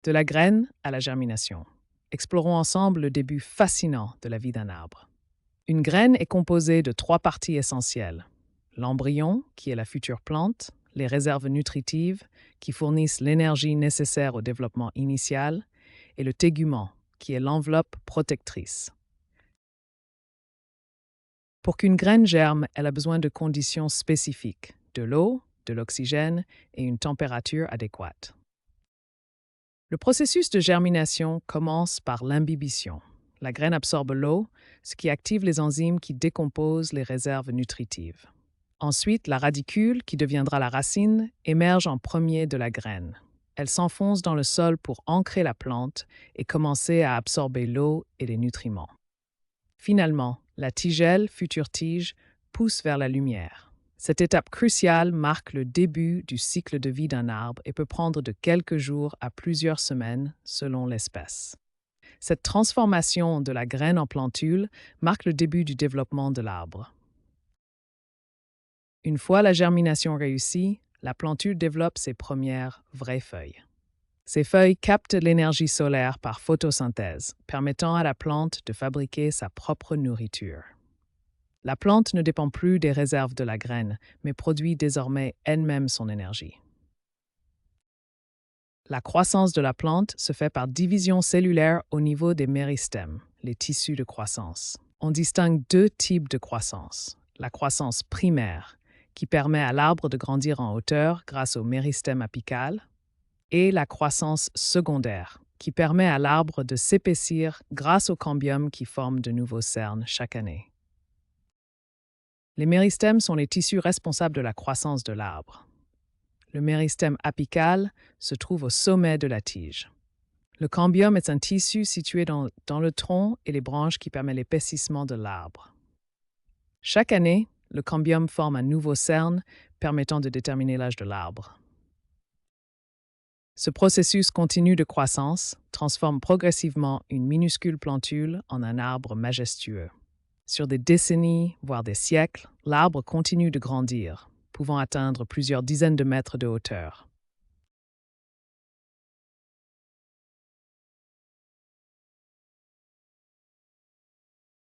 De la graine à la germination. Explorons ensemble le début fascinant de la vie d'un arbre. Une graine est composée de 3 parties essentielles. L'embryon, qui est la future plante, les réserves nutritives, qui fournissent l'énergie nécessaire au développement initial, et le tégument, qui est l'enveloppe protectrice. Pour qu'une graine germe, elle a besoin de conditions spécifiques, de l'eau, de l'oxygène et une température adéquate. Le processus de germination commence par l'imbibition. La graine absorbe l'eau, ce qui active les enzymes qui décomposent les réserves nutritives. Ensuite, la radicule, qui deviendra la racine, émerge en premier de la graine. Elle s'enfonce dans le sol pour ancrer la plante et commencer à absorber l'eau et les nutriments. Finalement, la tigelle, future tige, pousse vers la lumière. Cette étape cruciale marque le début du cycle de vie d'un arbre et peut prendre de quelques jours à plusieurs semaines selon l'espèce. Cette transformation de la graine en plantule marque le début du développement de l'arbre. Une fois la germination réussie, la plantule développe ses premières vraies feuilles. Ces feuilles captent l'énergie solaire par photosynthèse, permettant à la plante de fabriquer sa propre nourriture. La plante ne dépend plus des réserves de la graine, mais produit désormais elle-même son énergie. La croissance de la plante se fait par division cellulaire au niveau des méristèmes, les tissus de croissance. On distingue 2 types de croissance. La croissance primaire, qui permet à l'arbre de grandir en hauteur grâce au méristème apical, et la croissance secondaire, qui permet à l'arbre de s'épaissir grâce au cambium qui forme de nouveaux cernes chaque année. Les méristèmes sont les tissus responsables de la croissance de l'arbre. Le méristème apical se trouve au sommet de la tige. Le cambium est un tissu situé dans le tronc et les branches qui permet l'épaississement de l'arbre. Chaque année, le cambium forme un nouveau cerne permettant de déterminer l'âge de l'arbre. Ce processus continu de croissance transforme progressivement une minuscule plantule en un arbre majestueux. Sur des décennies, voire des siècles, l'arbre continue de grandir, pouvant atteindre plusieurs dizaines de mètres de hauteur.